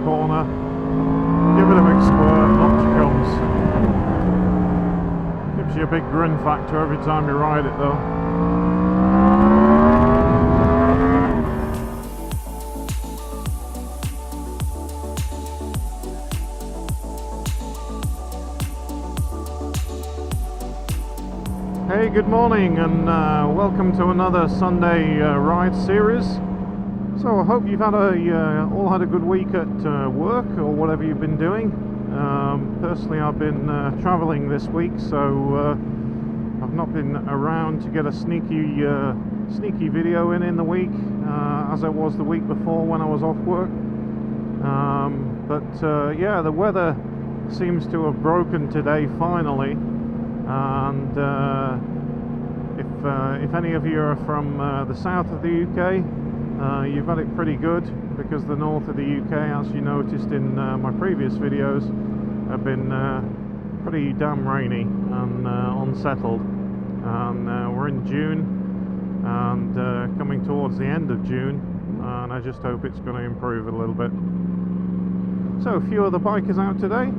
corner, give it a big squirt, up she comes. Gives you a big grin factor every time you ride it though. Hey, good morning and welcome to another Sunday ride series. So I hope you've had all had a good week at work or whatever you've been doing. Personally, I've been travelling this week, so I've not been around to get a sneaky video in the week as I was the week before when I was off work. Yeah, the weather seems to have broken today finally. And if any of you are from the south of the UK, you've had it pretty good, because the north of the UK, as you noticed in my previous videos, have been pretty damn rainy and unsettled. And we're in June and coming towards the end of June, and I just hope it's going to improve a little bit. So a few other bikers out today,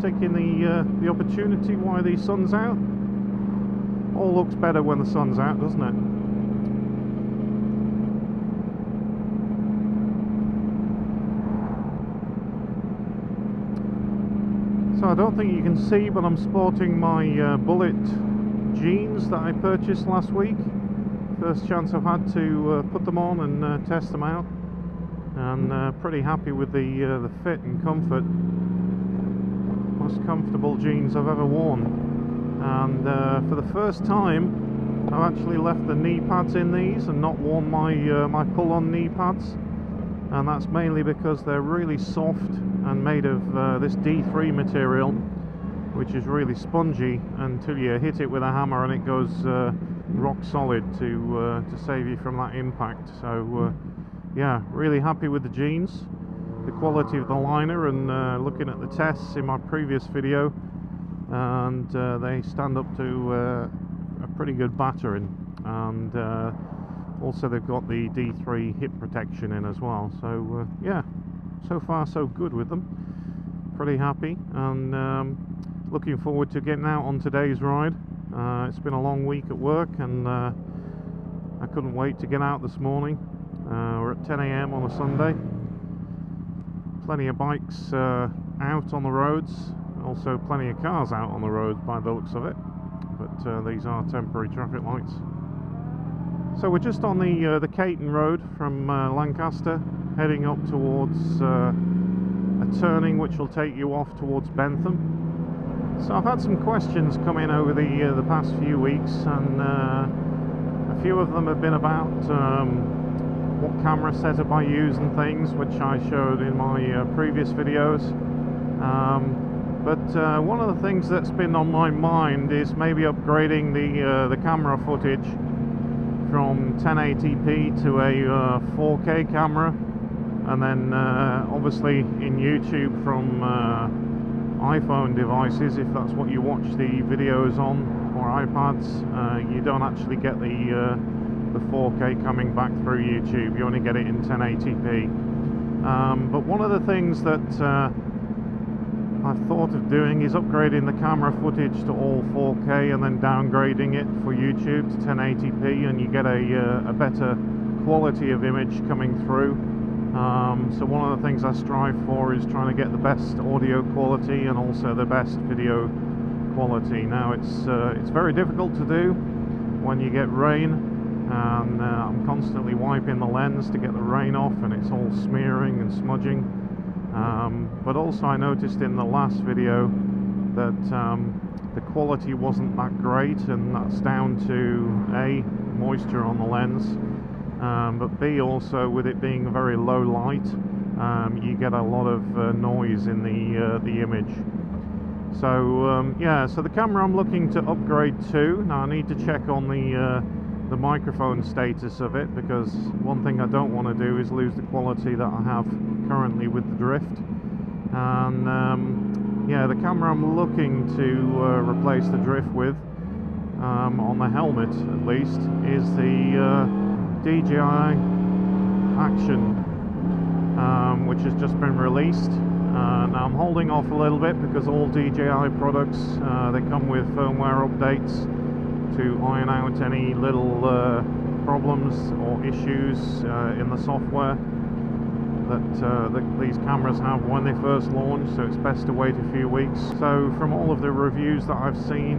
taking the opportunity while the sun's out. All looks better when the sun's out, doesn't it? So I don't think you can see, but I'm sporting my Bullet jeans that I purchased last week. First chance I've had to put them on and test them out, and pretty happy with the fit and comfort. Most comfortable jeans I've ever worn, and for the first time I've actually left the knee pads in these and not worn my my pull-on knee pads, and that's mainly because they're really soft and made of this D3 material, which is really spongy until you hit it with a hammer and it goes rock solid to save you from that impact. So yeah, really happy with the jeans, the quality of the liner, and looking at the tests in my previous video, and they stand up to a pretty good battering, and also they've got the D3 hip protection in as well. So yeah, so far so good with them. Pretty happy, and looking forward to getting out on today's ride. It's been a long week at work, and I couldn't wait to get out this morning. We're at 10 AM on a Sunday. Plenty of bikes out on the roads, also plenty of cars out on the roads by the looks of it, but these are temporary traffic lights. So we're just on the Caton Road from Lancaster, heading up towards a turning which will take you off towards Bentham. So I've had some questions come in over the past few weeks, and a few of them have been about what camera setup I use and things, which I showed in my previous videos. But one of the things that's been on my mind is maybe upgrading the camera footage from 1080p to a 4K camera, and then obviously in YouTube from iPhone devices, if that's what you watch the videos on, or iPads, you don't actually get the 4K coming back through YouTube. You only get it in 1080p. But one of the things that I've thought of doing is upgrading the camera footage to all 4K and then downgrading it for YouTube to 1080p, and you get a better quality of image coming through. So one of the things I strive for is trying to get the best audio quality and also the best video quality. Now it's very difficult to do when you get rain, and I'm constantly wiping the lens to get the rain off, and it's all smearing and smudging. But also I noticed in the last video that the quality wasn't that great, and that's down to A, moisture on the lens, but B, also with it being a very low light, you get a lot of noise in the image. So yeah, so the camera I'm looking to upgrade to, now I need to check on the microphone status of it, because one thing I don't want to do is lose the quality that I have currently with the drift. And yeah, the camera I'm looking to replace the drift with, on the helmet at least, is the DJI Action, which which has just been released. Now I'm holding off a little bit because all DJI products, they come with firmware updates to iron out any little problems or issues in the software that these cameras have when they first launch, so it's best to wait a few weeks. So from all of the reviews that I've seen,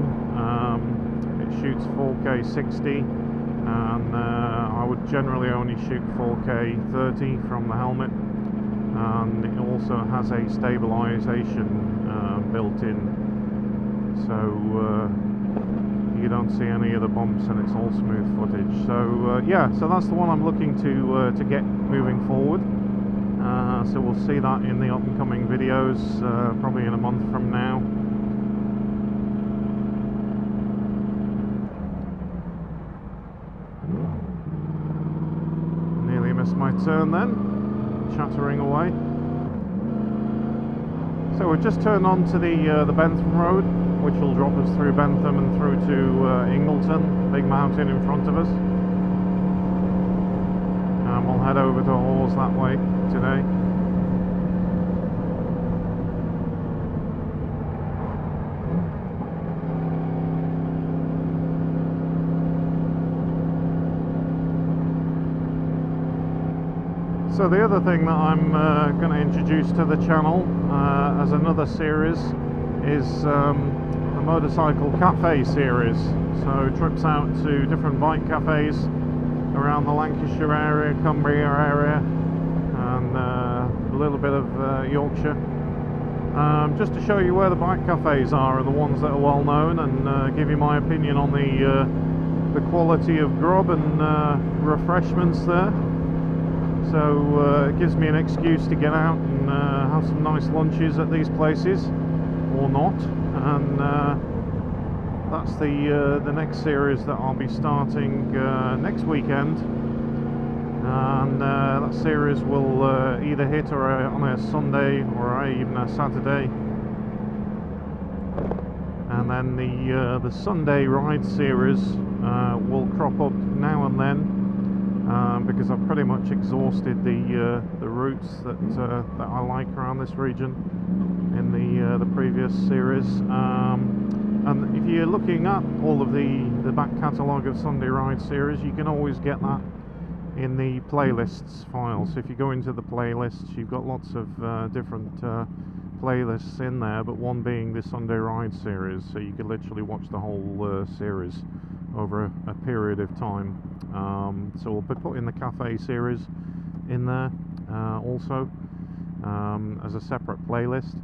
it shoots 4K 60, and I would generally only shoot 4K 30 from the helmet, and it also has a stabilization built in, so you don't see any of the bumps, and it's all smooth footage. So yeah, so that's the one I'm looking to get moving forward. So we'll see that in the upcoming videos, probably in a month from now. Nearly missed my turn then, chattering away. So we've just turned on to the Bentham Road, which will drop us through Bentham and through to Ingleton, big mountain in front of us. And we'll head over to Hawes that way today. So the other thing that I'm going to introduce to the channel as another series is a motorcycle cafe series. So trips out to different bike cafes around the Lancashire area, Cumbria area, and a little bit of Yorkshire, just to show you where the bike cafes are and the ones that are well known, and give you my opinion on the quality of grub and refreshments there. So it gives me an excuse to get out and have some nice lunches at these places, or not, and that's the next series that I'll be starting next weekend, and that series will either hit on a Sunday or even a Saturday, and then the Sunday ride series will crop up now and then. Because I've pretty much exhausted the routes that I like around this region in the previous series, and if you're looking at all of the back catalogue of Sunday Ride series, you can always get that in the playlists file. So if you go into the playlists, you've got lots of different playlists in there, but one being the Sunday Ride series, so you could literally watch the whole series over a period of time. So we'll be putting the cafe series in there also as a separate playlist,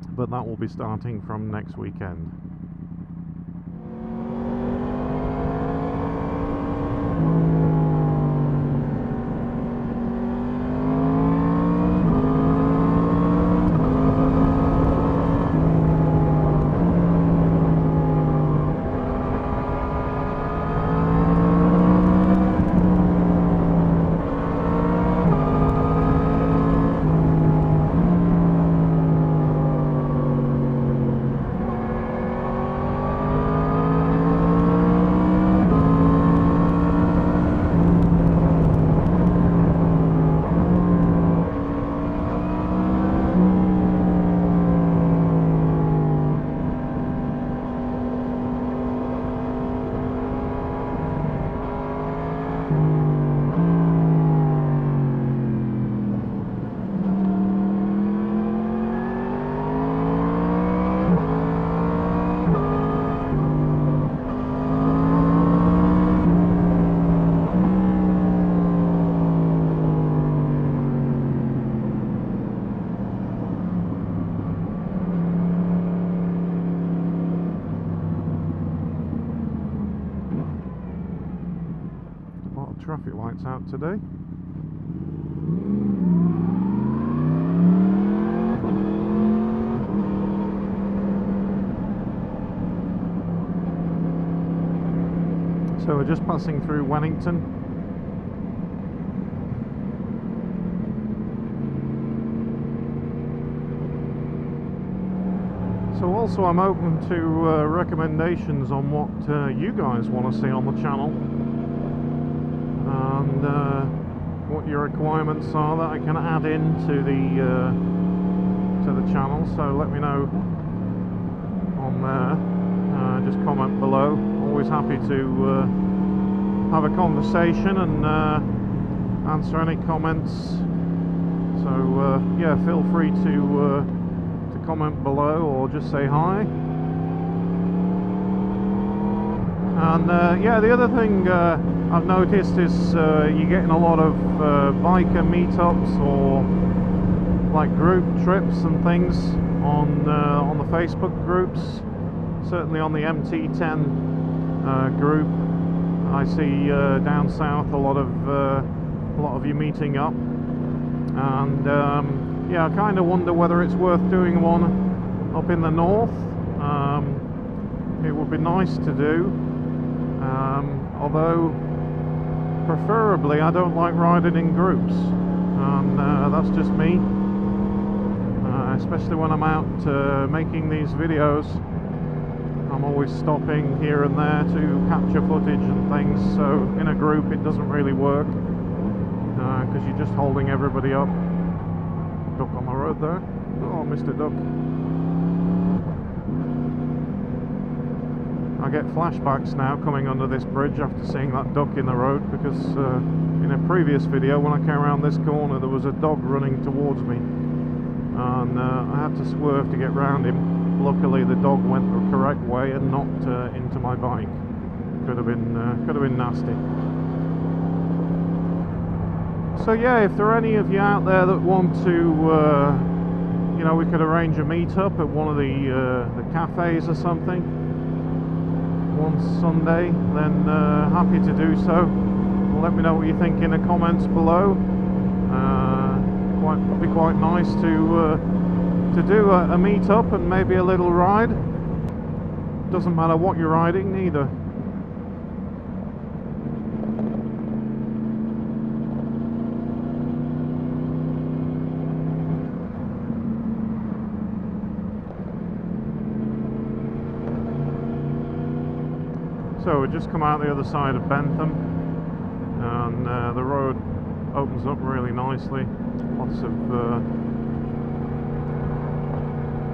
but that will be starting from next weekend. Traffic lights out today. So we're just passing through Wellington. So also I'm open to recommendations on what you guys want to see on the channel. And what your requirements are that I can add into the channel. So let me know on there. Just comment below. Always happy to have a conversation and answer any comments. So yeah, feel free to comment below or just say hi. And yeah, the other thing I've noticed is you're getting a lot of biker meetups or like group trips and things on the Facebook groups. Certainly on the MT10 group, I see down south a lot of you meeting up. And yeah, I kind of wonder whether it's worth doing one up in the north. It would be nice to do, although preferably I don't like riding in groups, and that's just me. Especially when I'm out making these videos, I'm always stopping here and there to capture footage and things, so in a group it doesn't really work, because you're just holding everybody up. Duck on the road there. Oh, Mr. Duck. I get flashbacks now coming under this bridge after seeing that duck in the road, because in a previous video when I came around this corner there was a dog running towards me, and I had to swerve to get round him. Luckily the dog went the correct way and not into my bike. Could have been nasty. So yeah, if there are any of you out there that want to, you know, we could arrange a meetup at one of the cafes or something one Sunday, then happy to do so. Let me know what you think in the comments below. It'd be quite nice to do a meetup and maybe a little ride. Doesn't matter what you're riding, neither. So we just come out the other side of Bentham, and the road opens up really nicely. Lots of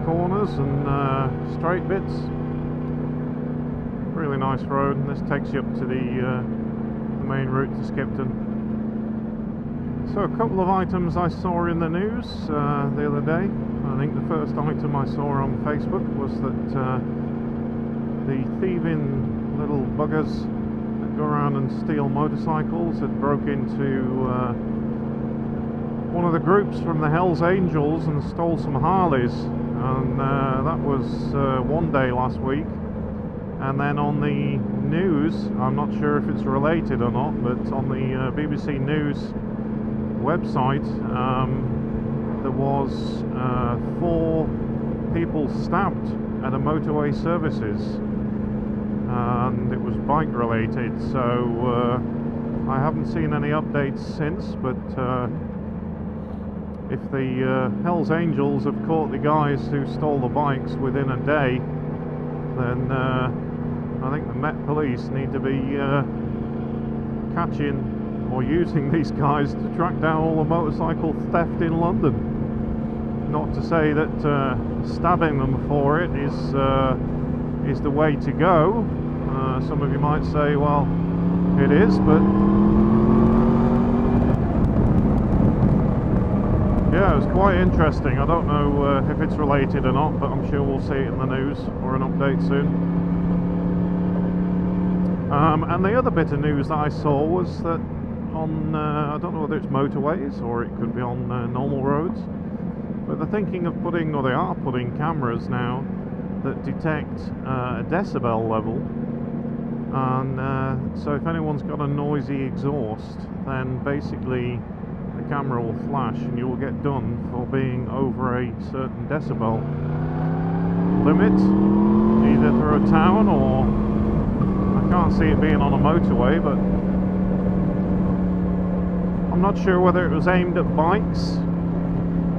corners and straight bits. Really nice road, and this takes you up to the main route to Skipton. So a couple of items I saw in the news the other day. I think the first item I saw on Facebook was that the thieving little buggers that go around and steal motorcycles had broke into one of the groups from the Hells Angels and stole some Harleys, and that was one day last week. And then on the news, I'm not sure if it's related or not, but on the BBC News website there was 4 people stabbed at a motorway services, and it was bike related. So I haven't seen any updates since, but if the Hells Angels have caught the guys who stole the bikes within a day, then I think the Met Police need to be catching or using these guys to track down all the motorcycle theft in London. Not to say that stabbing them for it is the way to go. Some of you might say, well, it is, but yeah, it was quite interesting. I don't know if it's related or not, but I'm sure we'll see it in the news or an update soon. And the other bit of news that I saw was that on, I don't know whether it's motorways or it could be on normal roads, but they're thinking of putting, or they are putting, cameras now that detect a decibel level. And so if anyone's got a noisy exhaust, then basically the camera will flash and you will get done for being over a certain decibel limit, either through a town, or I can't see it being on a motorway, but I'm not sure whether it was aimed at bikes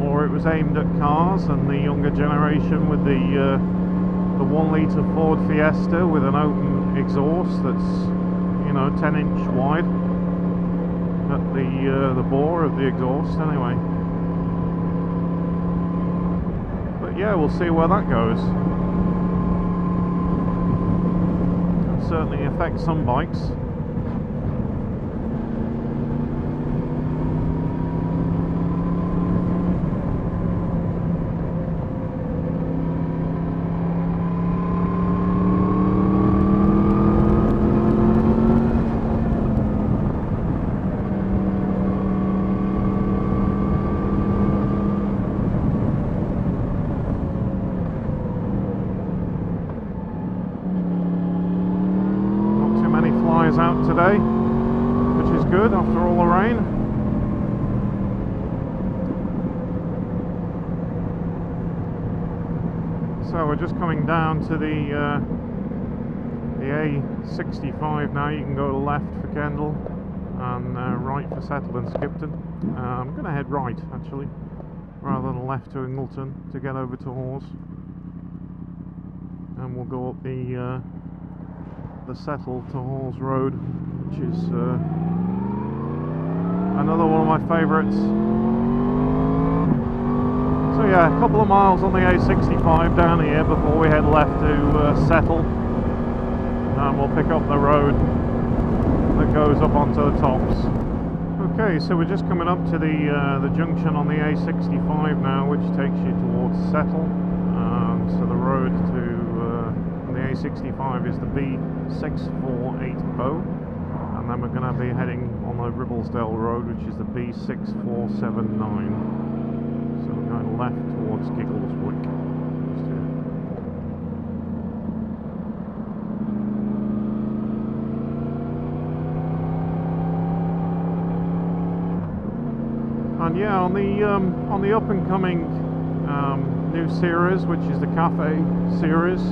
or it was aimed at cars and the younger generation with the 1 litre Ford Fiesta with an open exhaust that's, you know, 10-inch wide. at the bore of the exhaust anyway. But yeah, we'll see where that goes. It certainly affects some bikes. Out today, which is good after all the rain. So we're just coming down to the A65 now. You can go left for Kendal and right for Settle and Skipton. I'm going to head right actually, rather than left to Ingleton to get over to Hawes, and we'll go up the Settle to Hawes Road, which is another one of my favourites. So yeah, a couple of miles on the A65 down here before we head left to Settle, and we'll pick up the road that goes up onto the tops. Okay, so we're just coming up to the junction on the A65 now, which takes you towards Settle. So the road to the A65 is the B6480, and then we're going to be heading on the Ribblesdale Road, which is the B6479. So we're going left towards Giggleswick. And yeah, on the up and coming new series, which is the Cafe series.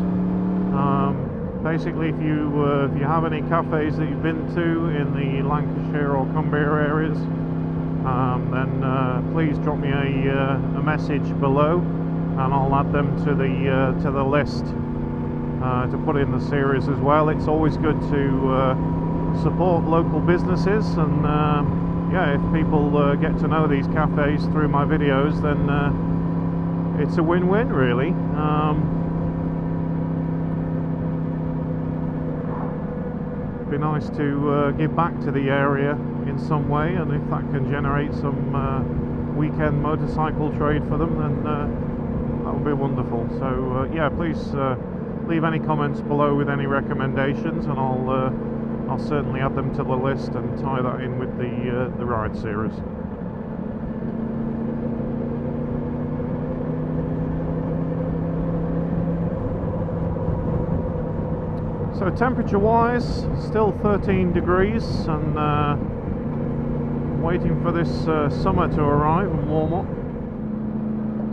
Basically, if you have any cafes that you've been to in the Lancashire or Cumbria areas, then please drop me a message below, and I'll add them to the list to put in the series as well. It's always good to support local businesses, and yeah, if people get to know these cafes through my videos, then it's a win-win really. Be nice to give back to the area in some way, and if that can generate some weekend motorcycle trade for them, then that would be wonderful. So yeah, please leave any comments below with any recommendations, and I'll certainly add them to the list and tie that in with the ride series. So temperature wise, still 13 degrees, and waiting for this summer to arrive and warm up.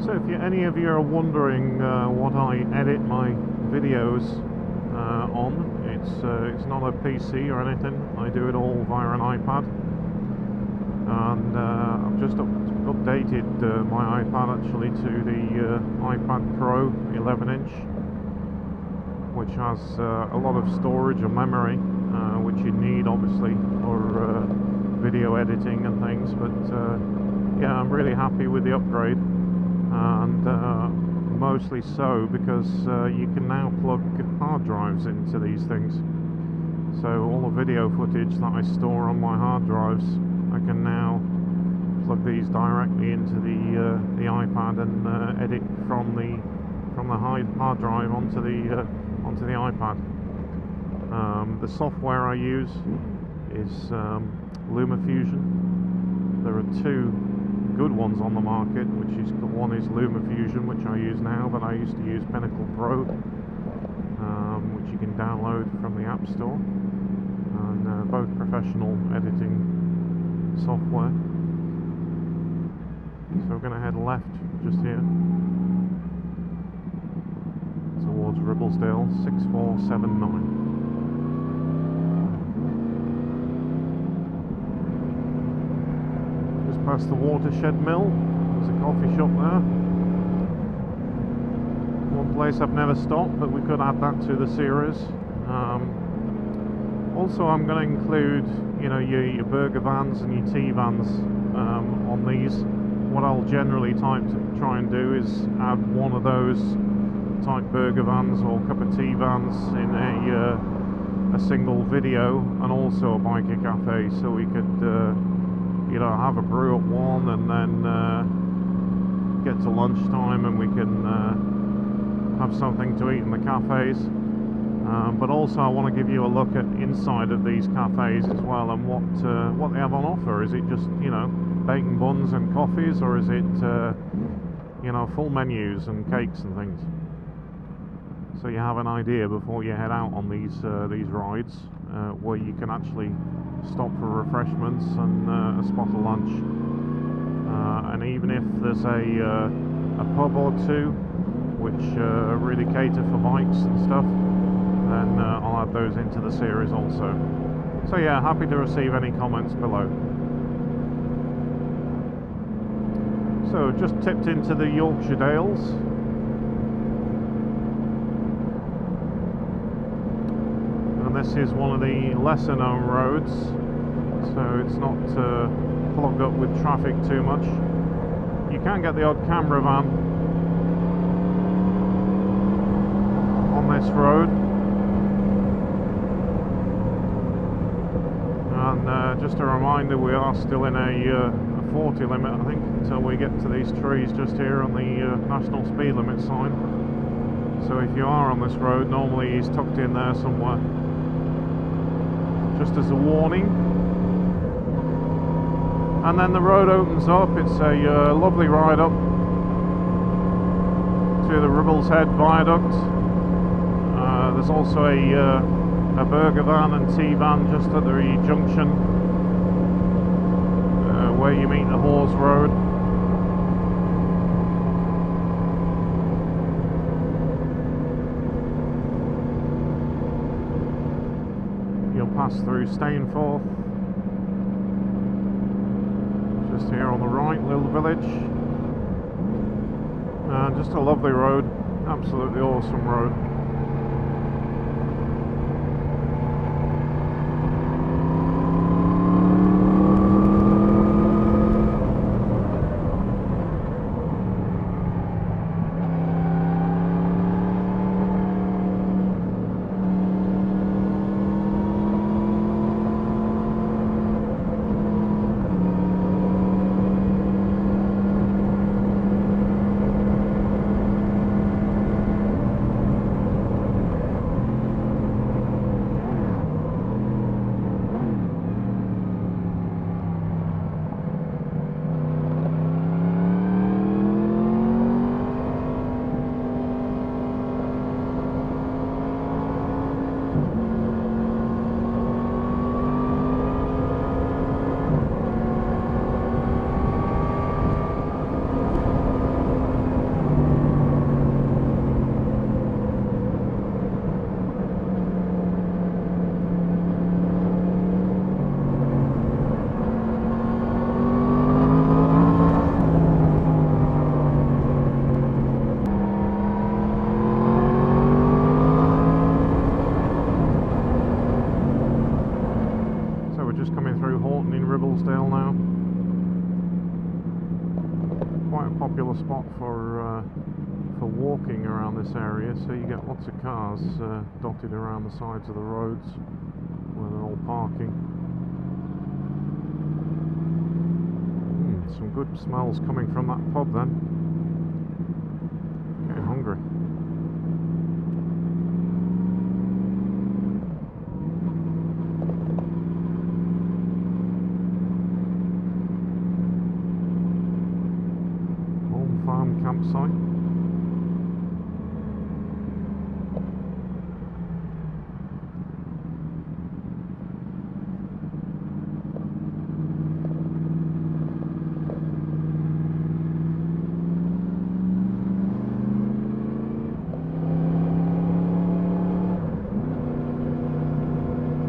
So if any of you are wondering what I edit my videos on, it's not a PC or anything. I do it all via an iPad, and I've just updated my iPad actually to the iPad Pro 11-inch, which has a lot of storage and memory, which you need obviously for video editing and things. But yeah, I'm really happy with the upgrade, and mostly so because you can now plug hard drives into these things. So all the video footage that I store on my hard drives, I can now plug these directly into the iPad and edit from the hard drive onto the iPad. The software I use is LumaFusion. There are two good ones on the market, one is LumaFusion, which I use now, but I used to use Pinnacle Pro, which you can download from the App Store, and both professional editing software. So we're going to head left just here towards Ribblesdale, 6479. Just past the Watershed Mill, there's a coffee shop there. One place I've never stopped, but we could add that to the series. Also, I'm going to include, you know, your burger vans and your tea vans on these. What I'll generally try and do is add one of those type burger vans or cup of tea vans in a single video, and also a biker cafe, so we could you know, have a brew at one and then get to lunchtime and we can have something to eat in the cafes. But also I want to give you a look at inside of these cafes as well, and what they have on offer. Is it just, you know, bacon buns and coffees, or is it you know, full menus and cakes and things? So you have an idea before you head out on these rides, where you can actually stop for refreshments and a spot of lunch. And even if there's a pub or two which really cater for bikes and stuff, then I'll add those into the series also. So yeah, happy to receive any comments below. So just tipped into the Yorkshire Dales. And this is one of the lesser known roads, so it's not clogged up with traffic too much. You can get the odd camera van on this road. And just a reminder, we are still in a 40 limit, I think, until we get to these trees just here on the national speed limit sign. So if you are on this road, normally he's tucked in there somewhere, just as a warning. And then the road opens up. It's a lovely ride up to the Ribble's Head Viaduct. There's also a burger van and tea van just at the junction where you meet the Hawes Road. You'll pass through Stainforth, just here on the right, little village. Just a lovely road, absolutely awesome road. Now, quite a popular spot for walking around this area, so you get lots of cars dotted around the sides of the roads where they're all parking. Some good smells coming from that pub then. Getting hungry. Campsite.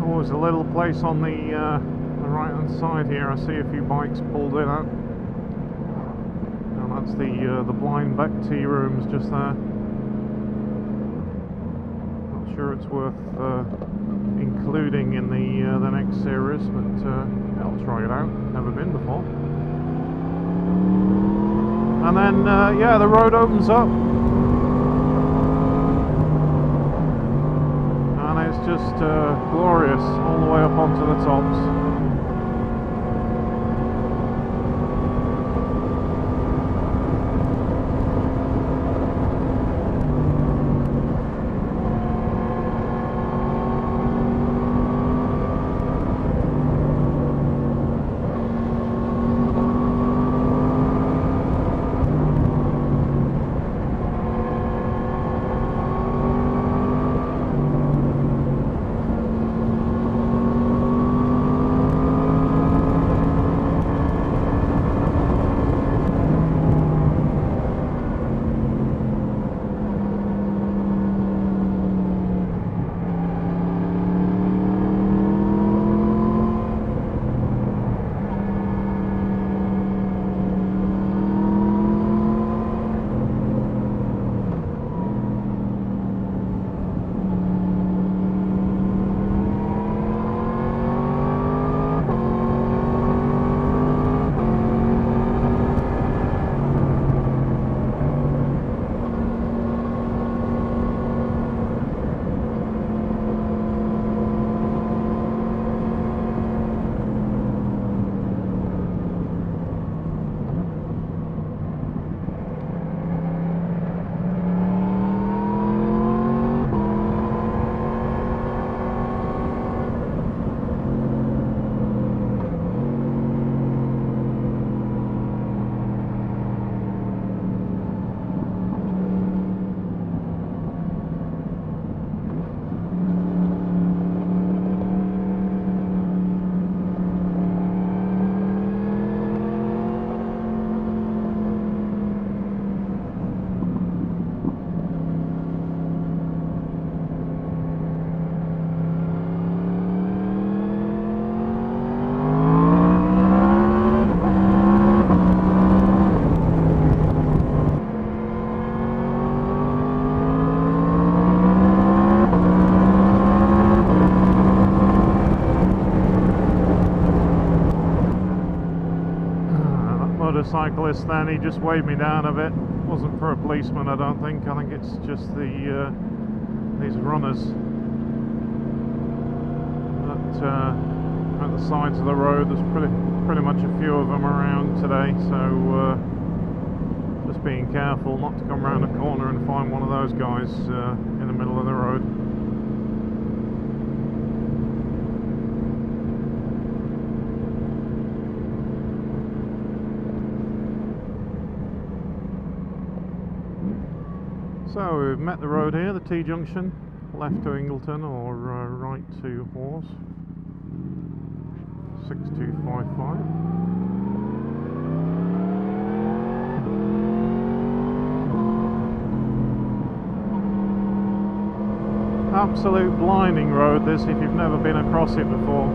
Oh, there's a little place on the right hand side here. I see a few bikes pulled in at. That's the blind back tea rooms just there. Not sure it's worth including in the next series, but yeah, I'll try it out. Never been before. And then yeah, the road opens up, and it's just glorious all the way up onto the tops. Motorcyclist then, he just waved me down a bit. Wasn't for a policeman, I don't think. I think it's just the these runners that at the sides of the road. There's pretty much a few of them around today, so just being careful not to come around a corner and find one of those guys in the middle of the road. So we've met the road here, the T-junction, left to Ingleton or right to Hawes, 6255. Absolute blinding road this if you've never been across it before.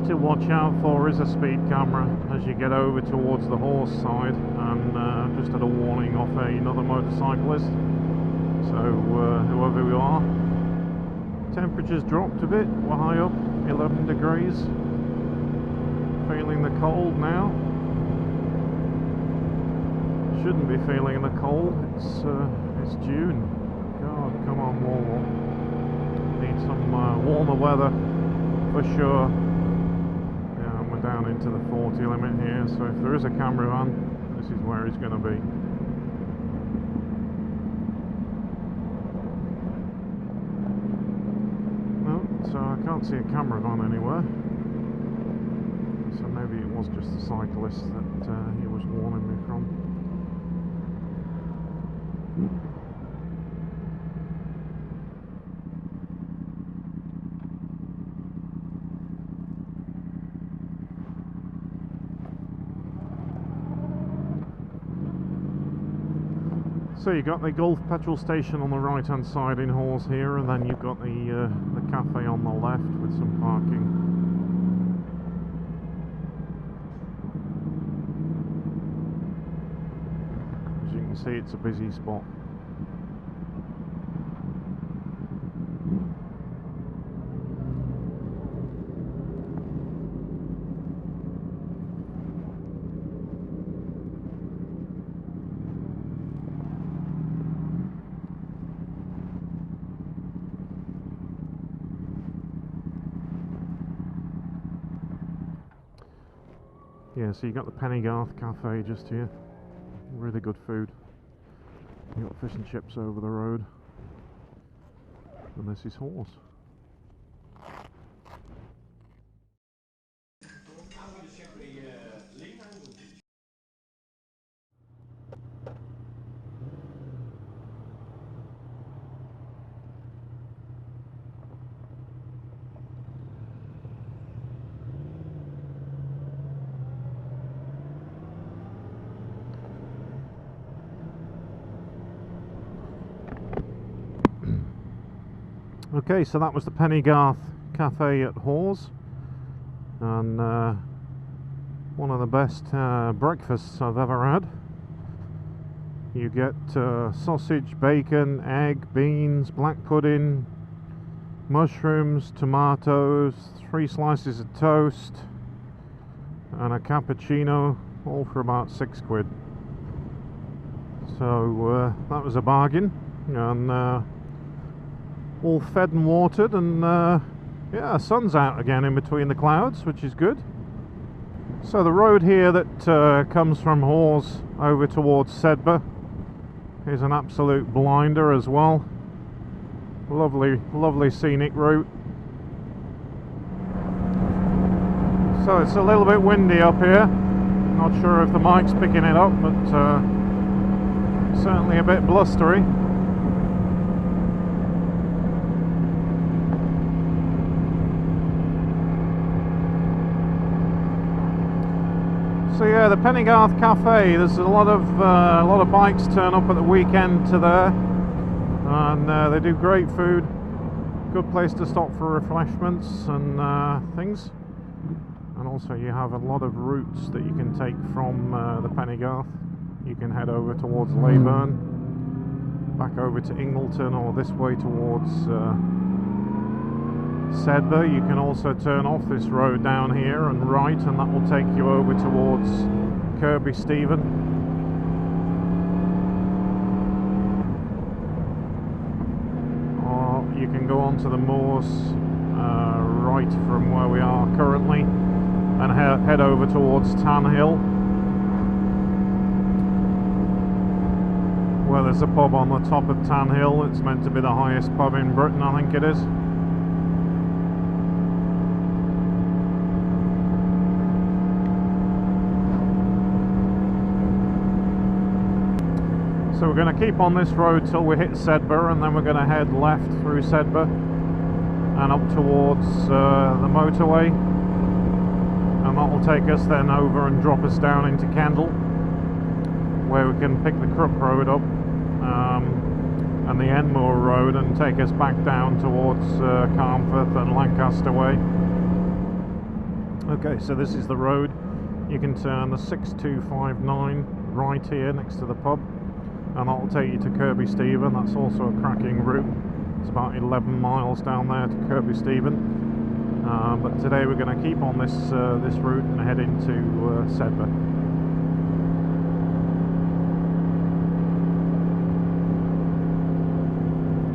To watch out for is a speed camera as you get over towards the Horse side, and just had a warning off another motorcyclist, so whoever you are. Temperatures dropped a bit, we're high up, 11 degrees, feeling the cold now. Shouldn't be feeling the cold, it's June. God, come on, Warwell. Need some warmer weather for sure. Down into the 40 limit here, so if there is a cameraman This is where he's going to be. No, so I can't see a camera van anywhere. So maybe it was just the cyclist that he was warning me from. So you've got the Gulf petrol station on the right hand side in Hawes here, and then you've got the cafe on the left with some parking. As you can see, it's a busy spot. Yeah, so you got the Pennygarth Cafe just here. Really good food. You got fish and chips over the road. And this is Hawes. Okay, so that was the Pennygarth Cafe at Hawes, and one of the best breakfasts I've ever had. You get sausage, bacon, egg, beans, black pudding, mushrooms, tomatoes, 3 slices of toast, and a cappuccino, all for about £6. So that was a bargain, and all fed and watered, and yeah, sun's out again in between the clouds, which is good. So the road here that comes from Hawes over towards Sedbergh is an absolute blinder as well. Lovely, lovely scenic route. So it's a little bit windy up here. Not sure if the mic's picking it up, but certainly a bit blustery. So yeah, the Pennygarth Cafe. There's a lot of bikes turn up at the weekend to there, and they do great food. Good place to stop for refreshments and things. And also you have a lot of routes that you can take from the Pennygarth. You can head over towards Leyburn, back over to Ingleton, or this way towards Sedbergh. You can also turn off this road down here and right, and that will take you over towards Kirkby Stephen. Or you can go on to the moors right from where we are currently and head over towards Tanhill, where there's a pub on the top of Tanhill. It's meant to be the highest pub in Britain, I think it is. So we're going to keep on this road till we hit Sedbergh, and then we're going to head left through Sedbergh and up towards the motorway, and that will take us then over and drop us down into Kendal, where we can pick the Crook Road up and the Enmore Road and take us back down towards Carnforth and Lancaster Way. Okay, so this is the road. You can turn the 6259 right here next to the pub, and that will take you to Kirkby Stephen. That's also a cracking route. It's about 11 miles down there to Kirkby Stephen. But today we're going to keep on this route and head into Sedbergh.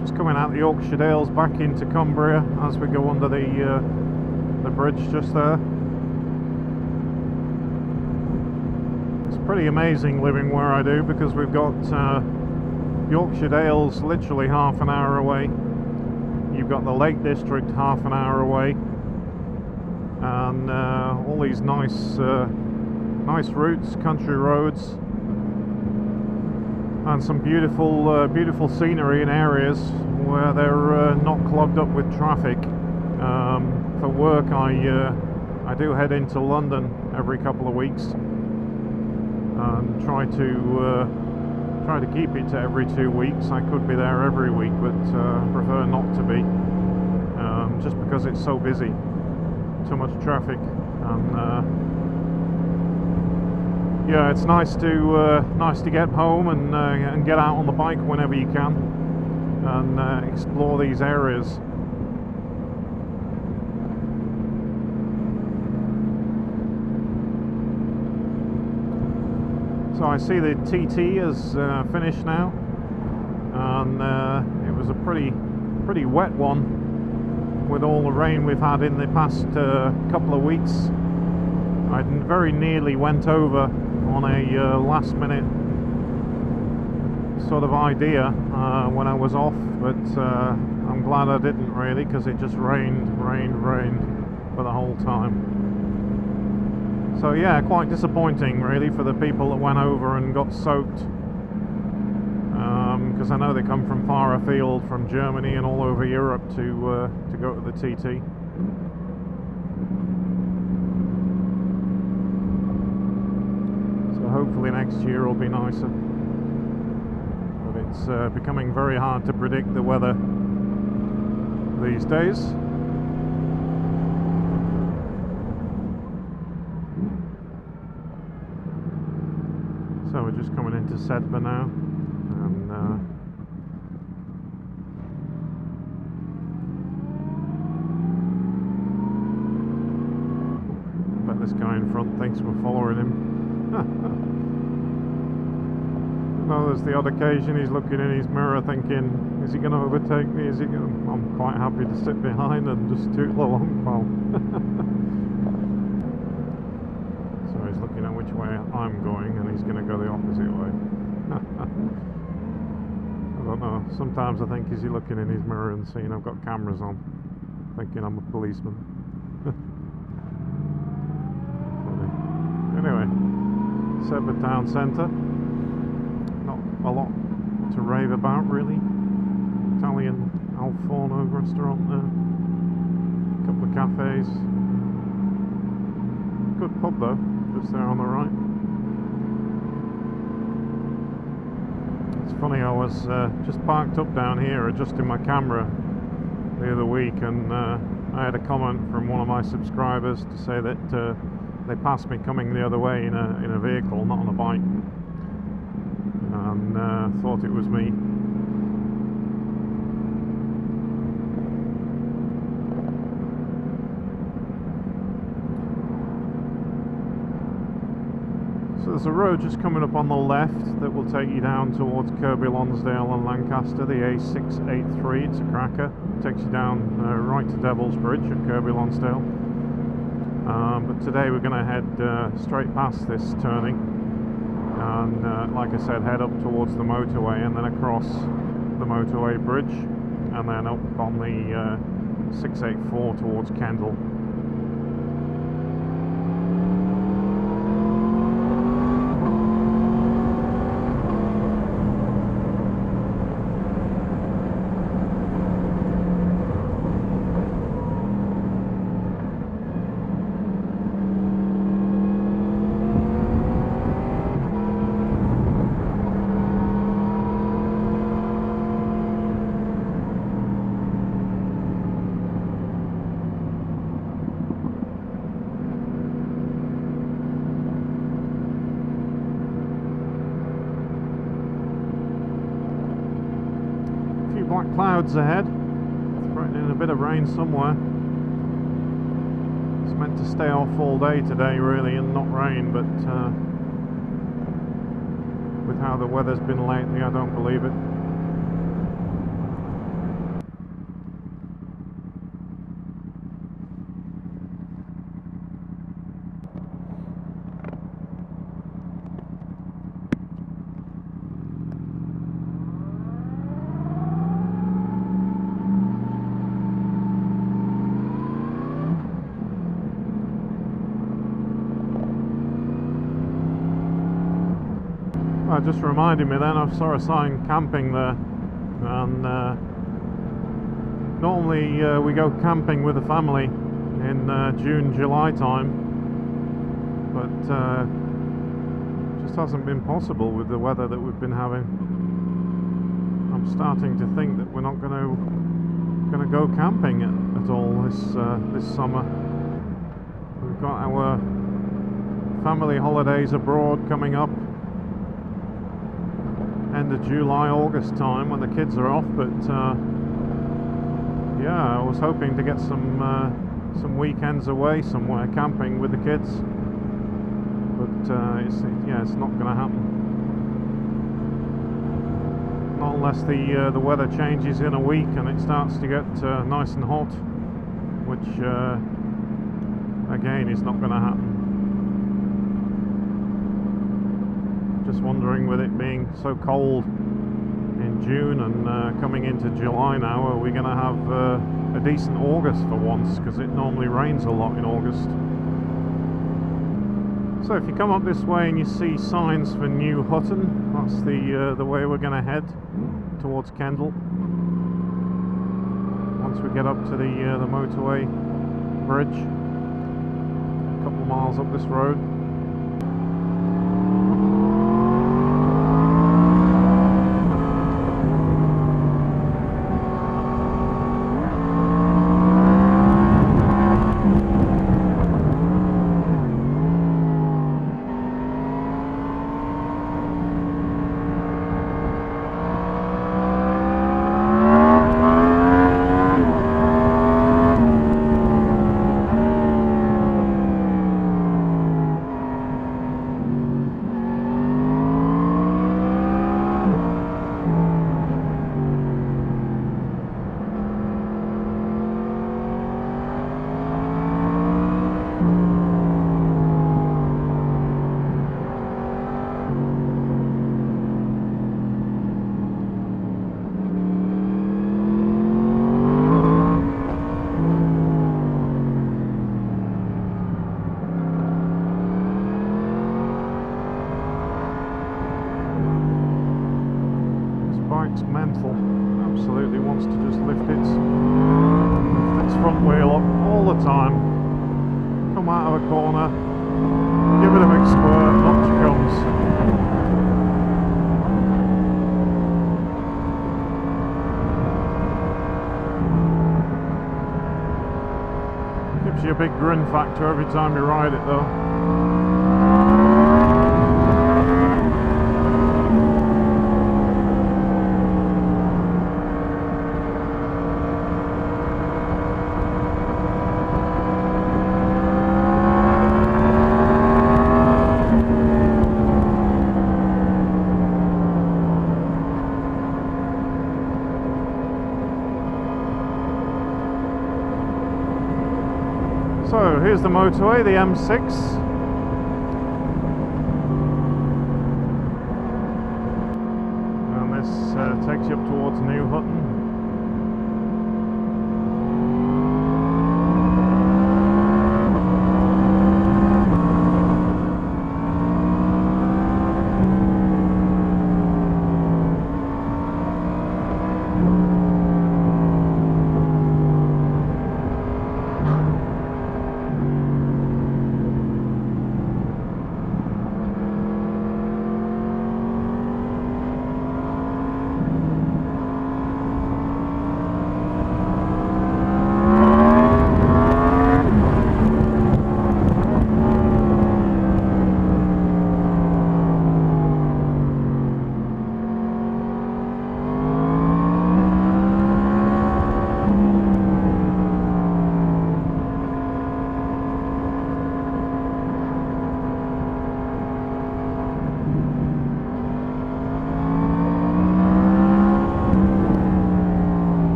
Just coming out the Yorkshire Dales back into Cumbria as we go under the bridge just there. It's pretty amazing living where I do, because we've got Yorkshire Dales literally half an hour away. You've got the Lake District half an hour away, and all these nice routes, country roads, and some beautiful scenery in areas where they're not clogged up with traffic. For work, I do head into London every couple of weeks and try to keep it to every 2 weeks. I could be there every week, but prefer not to be, just because it's so busy, too much traffic, and yeah, it's nice to get home and get out on the bike whenever you can and explore these areas. So I see the TT is finished now, and it was a pretty wet one with all the rain we've had in the past couple of weeks. I very nearly went over on a last minute sort of idea when I was off, but I'm glad I didn't, really, because it just rained for the whole time. So yeah, quite disappointing really for the people that went over and got soaked, because I know they come from far afield, from Germany and all over Europe to go to the TT. So hopefully next year will be nicer, but it's becoming very hard to predict the weather these days. So we're just coming into Sedbergh now, and I bet this guy in front thinks we're following him. No, there's the odd occasion he's looking in his mirror thinking, is he going to overtake me? Is he going to... I'm quite happy to sit behind and just toot along. Well, so he's looking at which way I'm going, and he's going to go the opposite way. I don't know, sometimes I think, is he looking in his mirror and seeing I've got cameras on, thinking I'm a policeman. Anyway, Sedbergh town centre, not a lot to rave about really. Italian Al Forno restaurant there, a couple of cafes, good pub though, just there on the right. It's funny, I was just parked up down here adjusting my camera the other week, and I had a comment from one of my subscribers to say that they passed me coming the other way in a vehicle, not on a bike, and thought it was me. So there's a road just coming up on the left that will take you down towards Kirkby Lonsdale and Lancaster, the A683. It's a cracker. It takes you down right to Devil's Bridge at Kirkby Lonsdale. But today we're going to head straight past this turning, and like I said, head up towards the motorway and then across the motorway bridge, and then up on the 684 towards Kendal. Black clouds ahead, threatening a bit of rain somewhere. It's meant to stay off all day today really and not rain, but with how the weather's been lately, I don't believe it. Well, it just reminded me then, I saw a sign camping there, and normally we go camping with the family in June, July time, but just hasn't been possible with the weather that we've been having. I'm starting to think that we're not going to go camping at all this summer. We've got our family holidays abroad coming up, end of July, August time when the kids are off, but yeah, I was hoping to get some weekends away somewhere camping with the kids, but it's not going to happen. Not unless the weather changes in a week and it starts to get nice and hot, which again is not going to happen. Just wondering, with it being so cold in June and coming into July now, are we going to have a decent August for once, because it normally rains a lot in August. So if you come up this way and you see signs for New Hutton, that's the way we're going to head towards Kendal. Once we get up to the motorway bridge, a couple of miles up this road. Mental, absolutely wants to just lift its front wheel up all the time, come out of a corner, give it a big squirt, up she comes. Gives you a big grin factor every time you ride it though. So here's the motorway, the M6. And this takes you up towards New Hutton.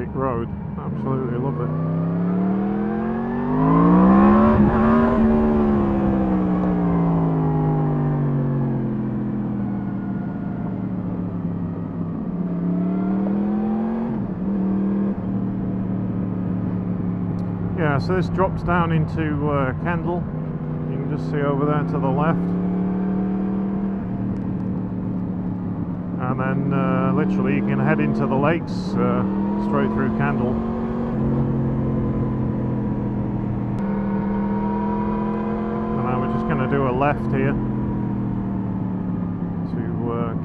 epic road. Absolutely love it. Yeah, so this drops down into Kendal. You can just see over there to the left. And then literally you can head into the lakes straight through Kendal. And now we're just going to do a left here to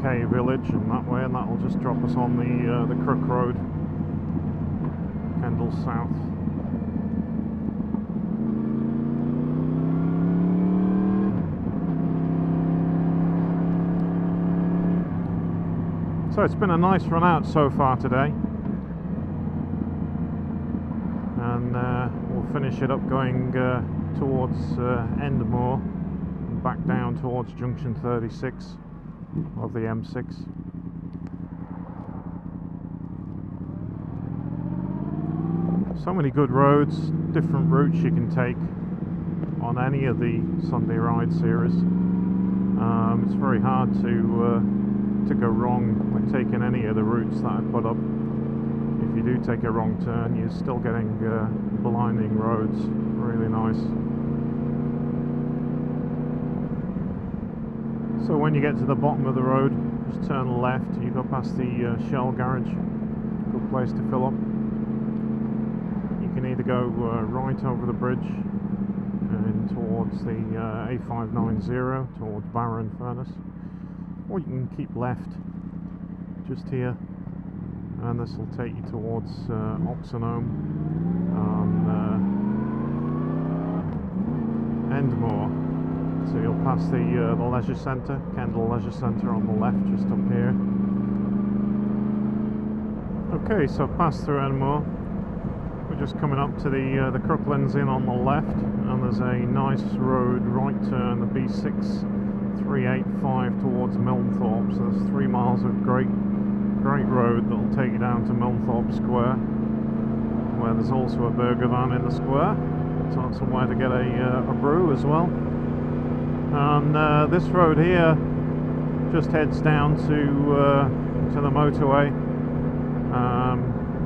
K Village and that way, and that will just drop us on the Crook Road, Kendal South. So it's been a nice run out so far today, and we'll finish it up going towards Endemore and back down towards junction 36 of the M6. So many good roads, different routes you can take on any of the Sunday Ride series. It's very hard to go wrong with taking any of the routes that I put up. If you do take a wrong turn, you're still getting blinding roads. Really nice. So when you get to the bottom of the road, just turn left. You go past the Shell garage. Good place to fill up. You can either go right over the bridge and towards the A590 towards Barrow and Furness, or you can keep left just here, and this will take you towards Oxenholme and Endemore. So you'll pass the leisure centre, Kendal Leisure Centre on the left, just up here. Okay, so pass through Endemore. We're just coming up to the Crooklands Inn on the left, and there's a nice road right turn, the B6 385 towards Milnthorpe. So there's 3 miles of great road that'll take you down to Milnthorpe Square, where there's also a burger van in the square, so somewhere to get a brew as well. And this road here just heads down to the motorway.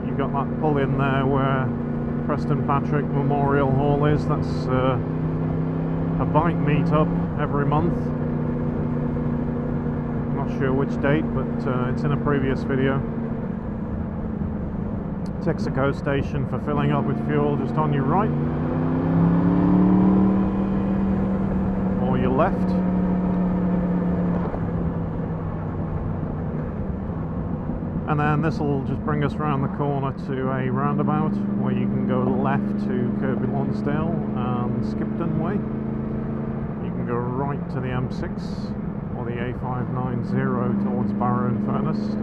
You've got that pull in there where Preston Patrick Memorial Hall is. That's a bike meet-up every month. Not sure which date, but it's in a previous video. Texaco station for filling up with fuel just on your right or your left. And then this will just bring us around the corner to a roundabout where you can go left to Kirkby Lonsdale and Skipton Way. You can go right to the M6 or the A590 towards Barrow and Furness,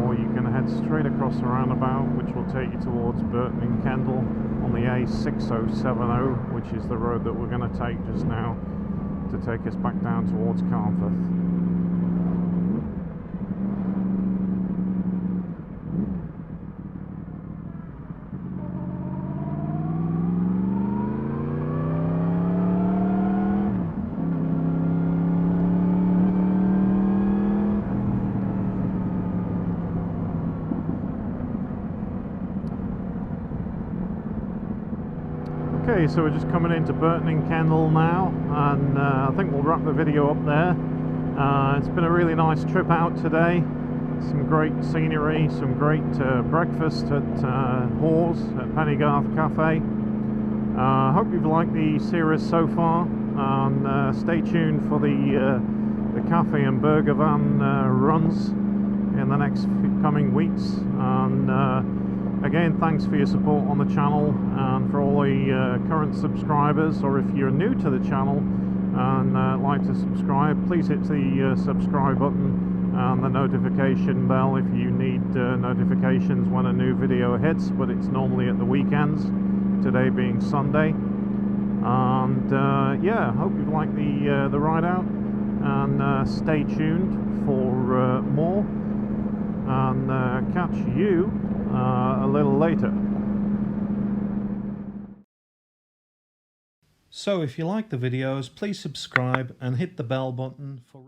or you can head straight across the roundabout, which will take you towards Burton and Kendal on the A6070, which is the road that we're going to take just now to take us back down towards Carnforth. Okay, so we're just coming into Burton and Kendal now, and I think we'll wrap the video up there. It's been a really nice trip out today. Some great scenery, some great breakfast at Hawes at Pennygarth Cafe. Hope you've liked the series so far, and stay tuned for the cafe and burger van runs in the next coming weeks. And again, thanks for your support on the channel, and for all the current subscribers, or if you're new to the channel and like to subscribe, please hit the subscribe button and the notification bell if you need notifications when a new video hits, but it's normally at the weekends, today being Sunday. And yeah, hope you've liked the ride out, and stay tuned for more, and catch you a little later. So if you like the videos, please subscribe and hit the bell button for